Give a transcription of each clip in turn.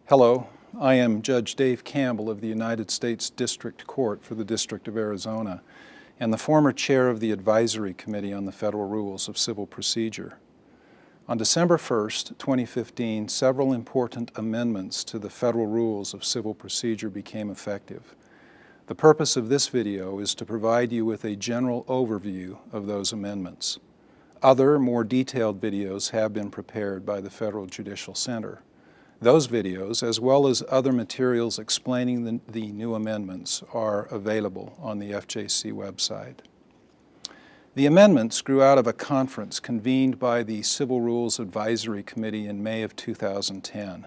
Hello, I am Judge Dave Campbell of the United States District Court for the District of Arizona and the former chair of the Advisory Committee on the Federal Rules of Civil Procedure. On December 1st, 2015, several important amendments to the Federal Rules of Civil Procedure became effective. The purpose of this video is to provide you with a general overview of those amendments. Other, more detailed videos have been prepared by the Federal Judicial Center. Those videos, as well as other materials explaining the new amendments, are available on the FJC website. The amendments grew out of a conference convened by the Civil Rules Advisory Committee in May of 2010.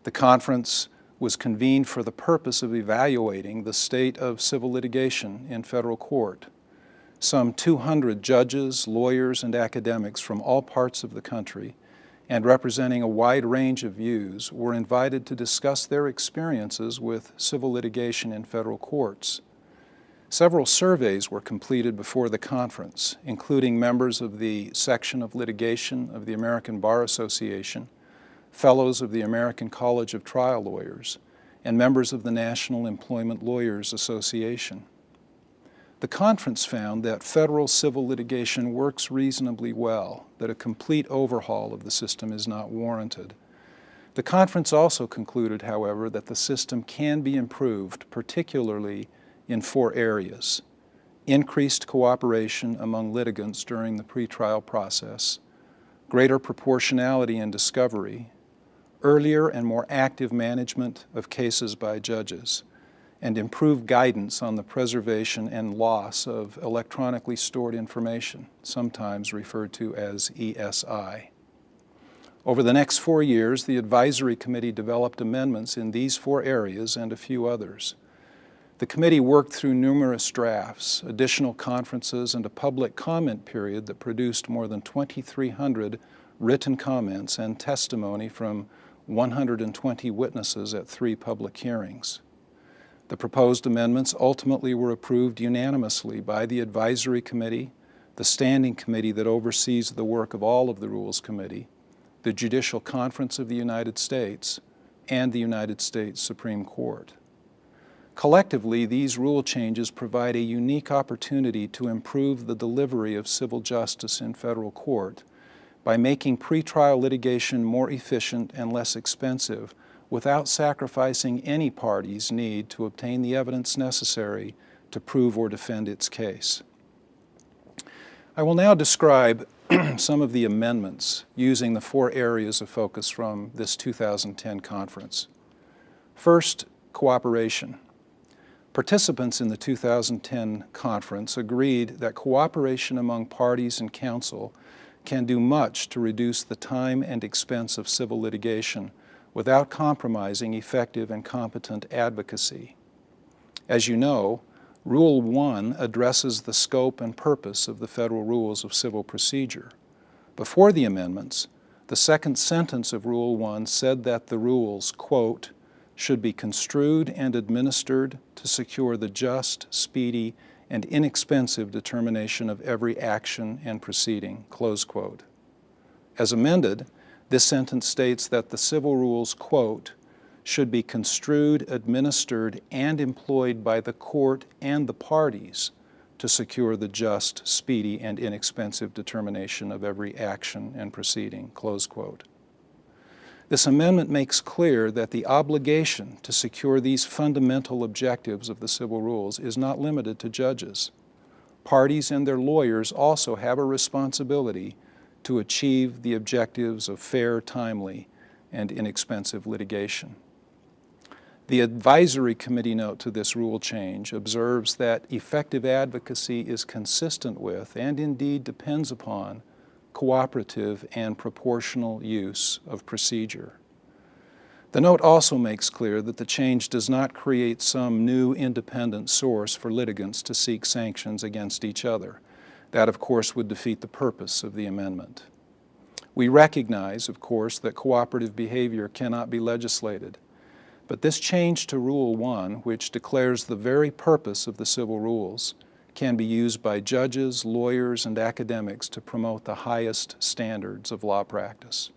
The conference was convened for the purpose of evaluating the state of civil litigation in federal court. Some 200 judges, lawyers, and academics from all parts of the country and representing a wide range of views were invited to discuss their experiences with civil litigation in federal courts. Several surveys were completed before the conference, including members of the Section of Litigation of the American Bar Association, fellows of the American College of Trial Lawyers, and members of the National Employment Lawyers Association. The conference found that federal civil litigation works reasonably well, that a complete overhaul of the system is not warranted. The conference also concluded, however, that the system can be improved, particularly in 4 areas: increased cooperation among litigants during the pretrial process, greater proportionality in discovery, earlier and more active management of cases by judges, and improved guidance on the preservation and loss of electronically stored information, sometimes referred to as ESI. Over the next 4 years, the Advisory Committee developed amendments in these 4 areas and a few others. The committee worked through numerous drafts, additional conferences, and a public comment period that produced more than 2,300 written comments and testimony from 120 witnesses at 3 public hearings. The proposed amendments ultimately were approved unanimously by the Advisory Committee, the Standing Committee that oversees the work of all of the Rules Committee, the Judicial Conference of the United States, and the United States Supreme Court. Collectively, these rule changes provide a unique opportunity to improve the delivery of civil justice in federal court by making pretrial litigation more efficient and less expensive without sacrificing any party's need to obtain the evidence necessary to prove or defend its case. I will now describe some of the amendments using the 4 areas of focus from this 2010 conference. First, cooperation. Participants in the 2010 conference agreed that cooperation among parties and counsel can do much to reduce the time and expense of civil litigation without compromising effective and competent advocacy. As you know, Rule 1 addresses the scope and purpose of the Federal Rules of Civil Procedure. Before the amendments, the second sentence of Rule 1 said that the rules, quote, should be construed and administered to secure the just, speedy, and inexpensive determination of every action and proceeding, close quote. As amended, this sentence states that the civil rules, quote, should be construed, administered, and employed by the court and the parties to secure the just, speedy, and inexpensive determination of every action and proceeding, close quote. This amendment makes clear that the obligation to secure these fundamental objectives of the civil rules is not limited to judges. Parties and their lawyers also have a responsibility to achieve the objectives of fair, timely, and inexpensive litigation. The Advisory Committee note to this rule change observes that effective advocacy is consistent with, and indeed depends upon, cooperative and proportional use of procedure. The note also makes clear that the change does not create some new independent source for litigants to seek sanctions against each other. That, of course, would defeat the purpose of the amendment. We recognize, of course, that cooperative behavior cannot be legislated. But this change to Rule 1, which declares the very purpose of the civil rules, can be used by judges, lawyers, and academics to promote the highest standards of law practice.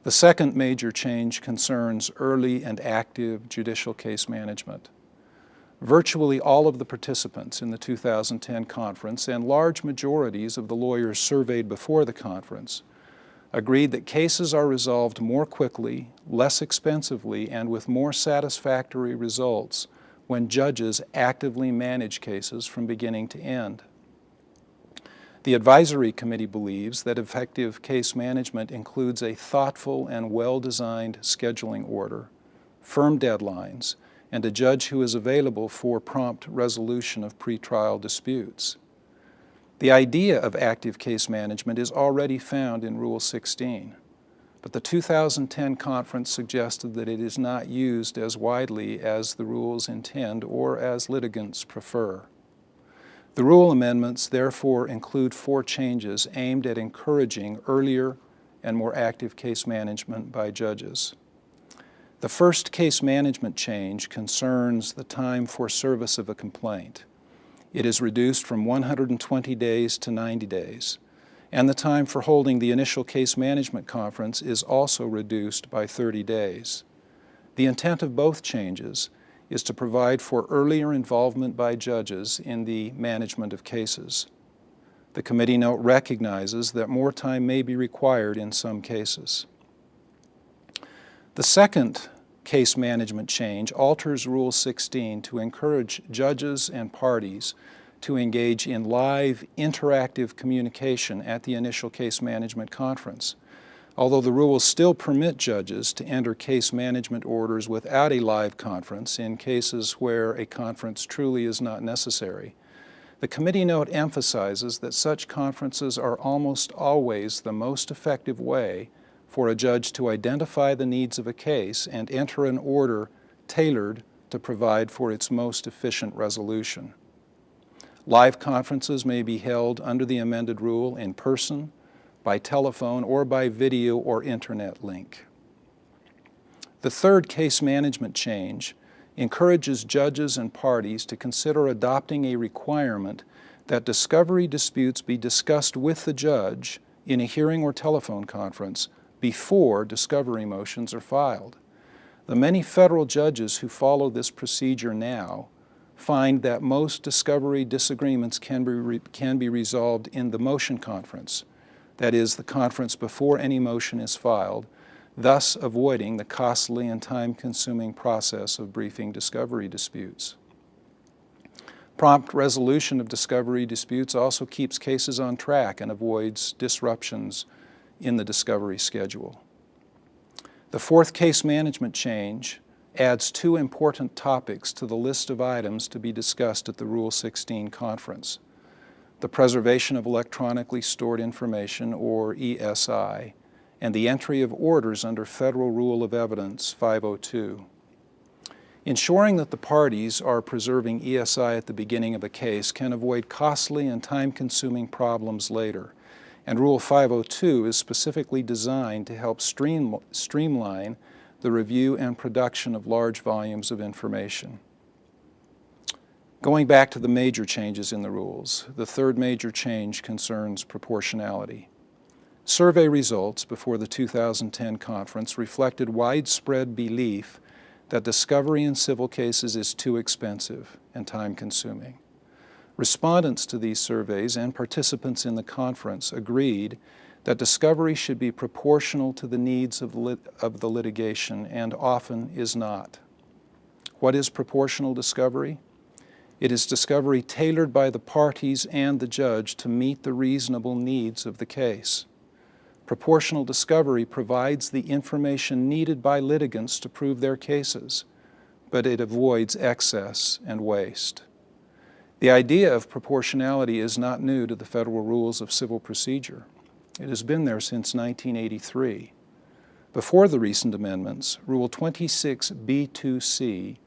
The second major change concerns early and active judicial case management. Virtually all of the participants in the 2010 conference and large majorities of the lawyers surveyed before the conference agreed that cases are resolved more quickly, less expensively, and with more satisfactory results when judges actively manage cases from beginning to end. The advisory committee believes that effective case management includes a thoughtful and well-designed scheduling order, firm deadlines, and a judge who is available for prompt resolution of pretrial disputes. The idea of active case management is already found in Rule 16, but the 2010 conference suggested that it is not used as widely as the rules intend or as litigants prefer. The rule amendments therefore include 4 changes aimed at encouraging earlier and more active case management by judges. The first case management change concerns the time for service of a complaint. It is reduced from 120 days to 90 days, and the time for holding the initial case management conference is also reduced by 30 days. The intent of both changes is to provide for earlier involvement by judges in the management of cases. The committee note recognizes that more time may be required in some cases. The second case management change alters Rule 16 to encourage judges and parties to engage in live, interactive communication at the initial case management conference. Although the rules still permit judges to enter case management orders without a live conference in cases where a conference truly is not necessary, the committee note emphasizes that such conferences are almost always the most effective way for a judge to identify the needs of a case and enter an order tailored to provide for its most efficient resolution. Live conferences may be held under the amended rule in person, by telephone, or by video or internet link. The third case management change encourages judges and parties to consider adopting a requirement that discovery disputes be discussed with the judge in a hearing or telephone conference before discovery motions are filed. The many federal judges who follow this procedure now find that most discovery disagreements can be resolved in the motion conference, that is, the conference before any motion is filed, thus avoiding the costly and time-consuming process of briefing discovery disputes. Prompt resolution of discovery disputes also keeps cases on track and avoids disruptions in the discovery schedule. The fourth case management change adds 2 important topics to the list of items to be discussed at the Rule 16 conference: the preservation of electronically stored information, or ESI, and the entry of orders under Federal Rule of Evidence 502. Ensuring that the parties are preserving ESI at the beginning of a case can avoid costly and time-consuming problems later, and Rule 502 is specifically designed to help streamline the review and production of large volumes of information. Going back to the major changes in the rules, the third major change concerns proportionality. Survey results before the 2010 conference reflected widespread belief that discovery in civil cases is too expensive and time-consuming. Respondents to these surveys and participants in the conference agreed that discovery should be proportional to the needs of the litigation and often is not. What is proportional discovery? It is discovery tailored by the parties and the judge to meet the reasonable needs of the case. Proportional discovery provides the information needed by litigants to prove their cases, but it avoids excess and waste. The idea of proportionality is not new to the Federal Rules of Civil Procedure. It has been there since 1983. Before the recent amendments, Rule 26B2C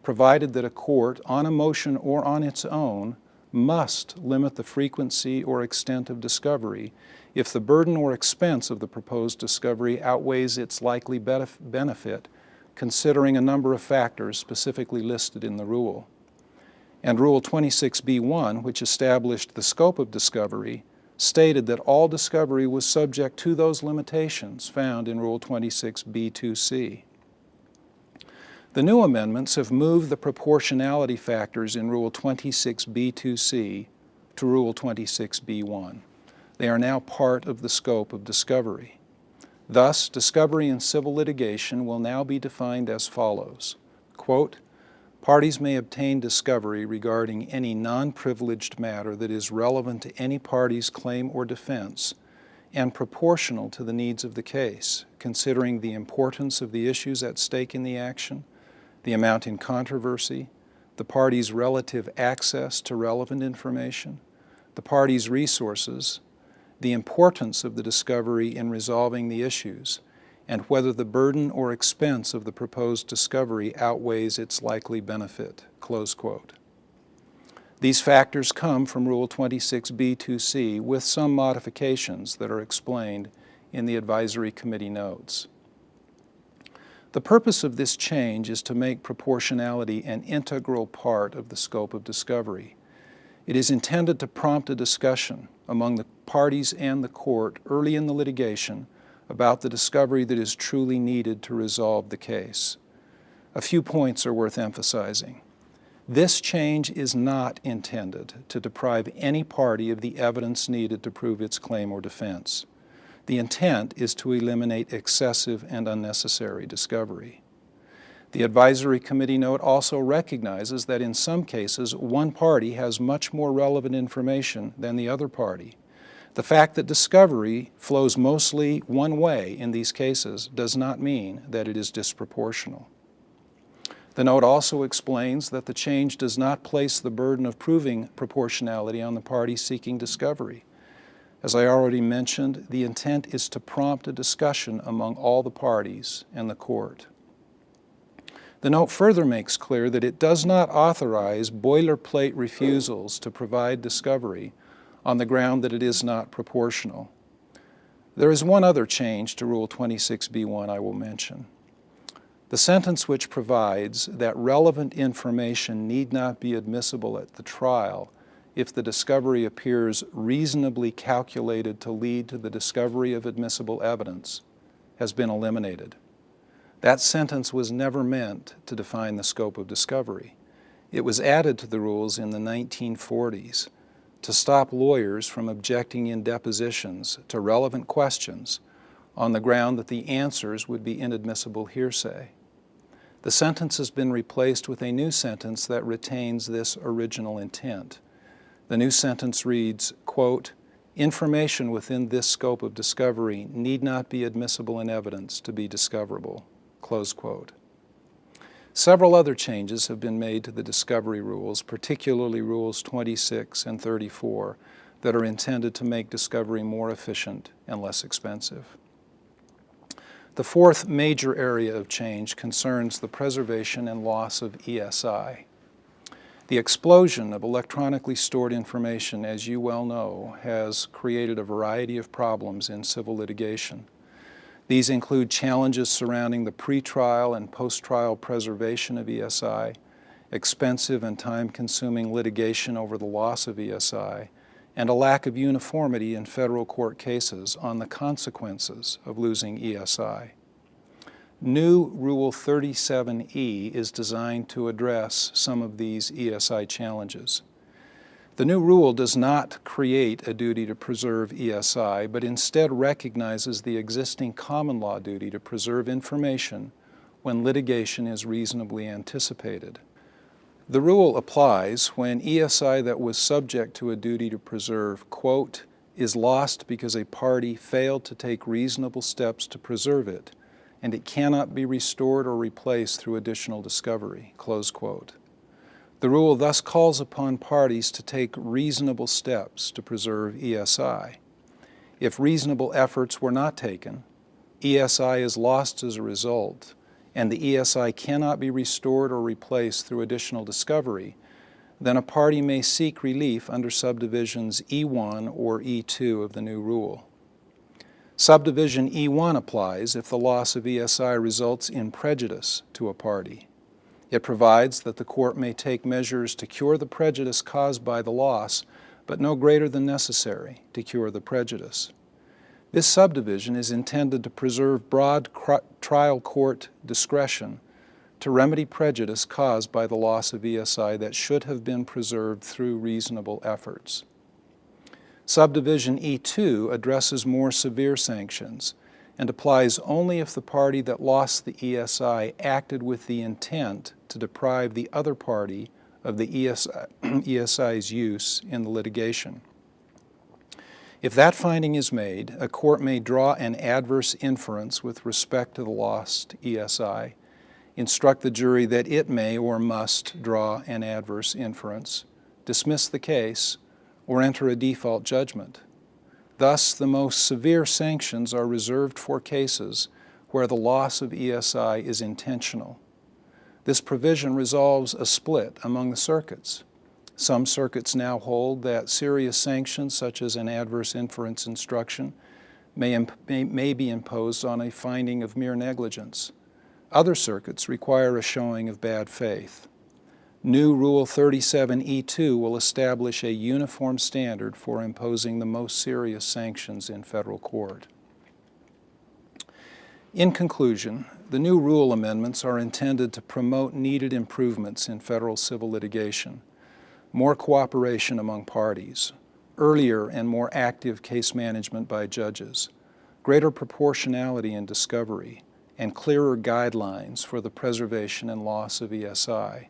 provided that a court, on a motion or on its own, must limit the frequency or extent of discovery if the burden or expense of the proposed discovery outweighs its likely benefit, considering a number of factors specifically listed in the rule. And Rule 26B1, which established the scope of discovery, stated that all discovery was subject to those limitations found in Rule 26b2c. The new amendments have moved the proportionality factors in Rule 26b2c to Rule 26b1. They are now part of the scope of discovery. Thus, discovery in civil litigation will now be defined as follows. Quote, parties may obtain discovery regarding any non-privileged matter that is relevant to any party's claim or defense and proportional to the needs of the case, considering the importance of the issues at stake in the action, the amount in controversy, the party's relative access to relevant information, the party's resources, the importance of the discovery in resolving the issues, and whether the burden or expense of the proposed discovery outweighs its likely benefit." Close quote. These factors come from Rule 26b2c with some modifications that are explained in the Advisory Committee notes. The purpose of this change is to make proportionality an integral part of the scope of discovery. It is intended to prompt a discussion among the parties and the court early in the litigation about the discovery that is truly needed to resolve the case. A few points are worth emphasizing. This change is not intended to deprive any party of the evidence needed to prove its claim or defense. The intent is to eliminate excessive and unnecessary discovery. The Advisory Committee note also recognizes that in some cases, one party has much more relevant information than the other party. The fact that discovery flows mostly one way in these cases does not mean that it is disproportional. The note also explains that the change does not place the burden of proving proportionality on the party seeking discovery. As I already mentioned, the intent is to prompt a discussion among all the parties and the court. The note further makes clear that it does not authorize boilerplate refusals to provide discovery on the ground that it is not proportional. There is one other change to Rule 26b1 I will mention. The sentence which provides that relevant information need not be admissible at the trial if the discovery appears reasonably calculated to lead to the discovery of admissible evidence has been eliminated. That sentence was never meant to define the scope of discovery. It was added to the rules in the 1940s to stop lawyers from objecting in depositions to relevant questions on the ground that the answers would be inadmissible hearsay. The sentence has been replaced with a new sentence that retains this original intent. The new sentence reads, quote, information within this scope of discovery need not be admissible in evidence to be discoverable, close quote. Several other changes have been made to the discovery rules, particularly Rules 26 and 34, that are intended to make discovery more efficient and less expensive. The fourth major area of change concerns the preservation and loss of ESI. The explosion of electronically stored information, as you well know, has created a variety of problems in civil litigation. These include challenges surrounding the pretrial and post-trial preservation of ESI, expensive and time-consuming litigation over the loss of ESI, and a lack of uniformity in federal court cases on the consequences of losing ESI. New Rule 37E is designed to address some of these ESI challenges. The new rule does not create a duty to preserve ESI, but instead recognizes the existing common law duty to preserve information when litigation is reasonably anticipated. The rule applies when ESI that was subject to a duty to preserve, quote, is lost because a party failed to take reasonable steps to preserve it, and it cannot be restored or replaced through additional discovery, close quote. The rule thus calls upon parties to take reasonable steps to preserve ESI. If reasonable efforts were not taken, ESI is lost as a result, and the ESI cannot be restored or replaced through additional discovery, then a party may seek relief under subdivisions E1 or E2 of the new rule. Subdivision E1 applies if the loss of ESI results in prejudice to a party. It provides that the court may take measures to cure the prejudice caused by the loss but no greater than necessary to cure the prejudice. This subdivision is intended to preserve broad trial court discretion to remedy prejudice caused by the loss of ESI that should have been preserved through reasonable efforts. Subdivision E2 addresses more severe sanctions and applies only if the party that lost the ESI acted with the intent to deprive the other party of the ESI's use in the litigation. If that finding is made, a court may draw an adverse inference with respect to the lost ESI, instruct the jury that it may or must draw an adverse inference, dismiss the case, or enter a default judgment. Thus, the most severe sanctions are reserved for cases where the loss of ESI is intentional. This provision resolves a split among the circuits. Some circuits now hold that serious sanctions, such as an adverse inference instruction, may be imposed on a finding of mere negligence. Other circuits require a showing of bad faith. New Rule 37E2 will establish a uniform standard for imposing the most serious sanctions in federal court. In conclusion, the new rule amendments are intended to promote needed improvements in federal civil litigation, more cooperation among parties, earlier and more active case management by judges, greater proportionality in discovery, and clearer guidelines for the preservation and loss of ESI.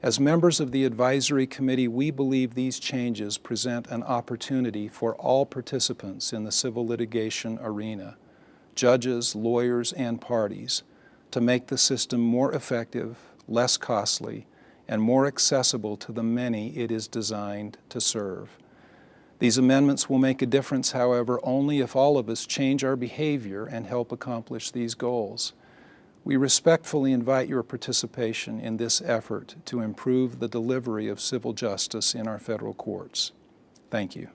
As members of the advisory committee, we believe these changes present an opportunity for all participants in the civil litigation arena, judges, lawyers, and parties, to make the system more effective, less costly, and more accessible to the many it is designed to serve. These amendments will make a difference, however, only if all of us change our behavior and help accomplish these goals. We respectfully invite your participation in this effort to improve the delivery of civil justice in our federal courts. Thank you.